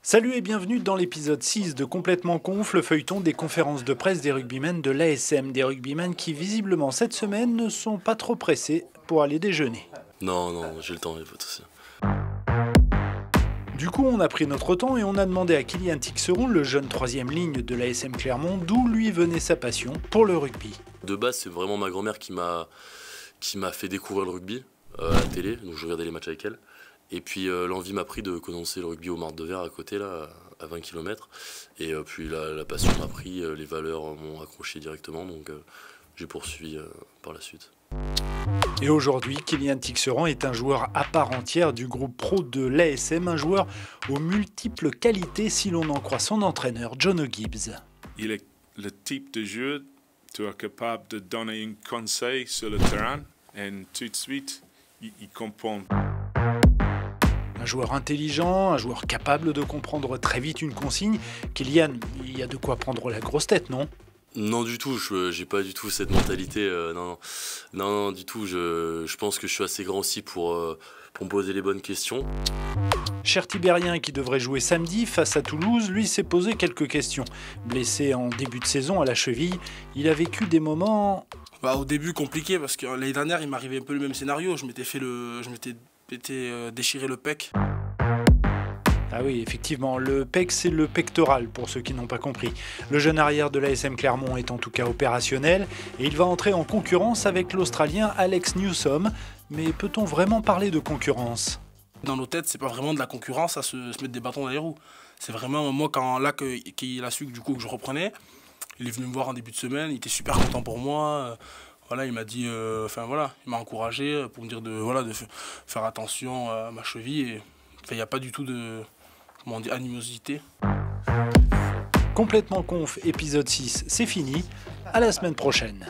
Salut et bienvenue dans l'épisode 6 de Complètement Conf, le feuilleton des conférences de presse des rugbymen de l'ASM. Des rugbymen qui, visiblement, cette semaine, ne sont pas trop pressés pour aller déjeuner. Non, j'ai le temps, il n'y a pas de souci. Du coup, on a pris notre temps et on a demandé à Kylian Tixeron, le jeune troisième ligne de l'ASM Clermont, d'où lui venait sa passion pour le rugby. De base, c'est vraiment ma grand-mère qui m'a fait découvrir le rugby à la télé, donc je regardais les matchs avec elle. Et puis l'envie m'a pris de commencer le rugby au Marne de Verre à côté, là, à 20 km. Et puis la passion m'a pris, les valeurs m'ont accroché directement, donc j'ai poursuivi par la suite. Et aujourd'hui, Kylian Tixeron est un joueur à part entière du groupe pro de l'ASM, un joueur aux multiples qualités si l'on en croit son entraîneur, John O'Gibbs. Il est le type de joueur qui est capable de donner un conseil sur le terrain et tout de suite, il comprend. Un joueur intelligent, un joueur capable de comprendre très vite une consigne. Kylian, il y a de quoi prendre la grosse tête, non ? Non du tout, j'ai pas du tout cette mentalité, non, du tout, je pense que je suis assez grand aussi pour me poser les bonnes questions. Cher Tibérien qui devrait jouer samedi face à Toulouse, lui s'est posé quelques questions. Blessé en début de saison à la cheville, il a vécu des moments... Au début compliqué parce que l'année dernière il m'arrivait un peu le même scénario, je m'étais déchiré le pec. Ah oui, effectivement, le pec, c'est le pectoral, pour ceux qui n'ont pas compris. Le jeune arrière de l'ASM Clermont est en tout cas opérationnel, et il va entrer en concurrence avec l'Australien Alex Newsome. Mais peut-on vraiment parler de concurrence ? Dans nos têtes, c'est pas vraiment de la concurrence à se mettre des bâtons dans les roues. C'est vraiment moi, qu'il a su que, du coup, que je reprenais, il est venu me voir en début de semaine, il était super content pour moi. Il m'a dit, il m'a encouragé pour me dire de faire attention à ma cheville. Et il n'y a pas du tout de animosité. Complètement Conf, épisode 6, c'est fini. À la semaine prochaine.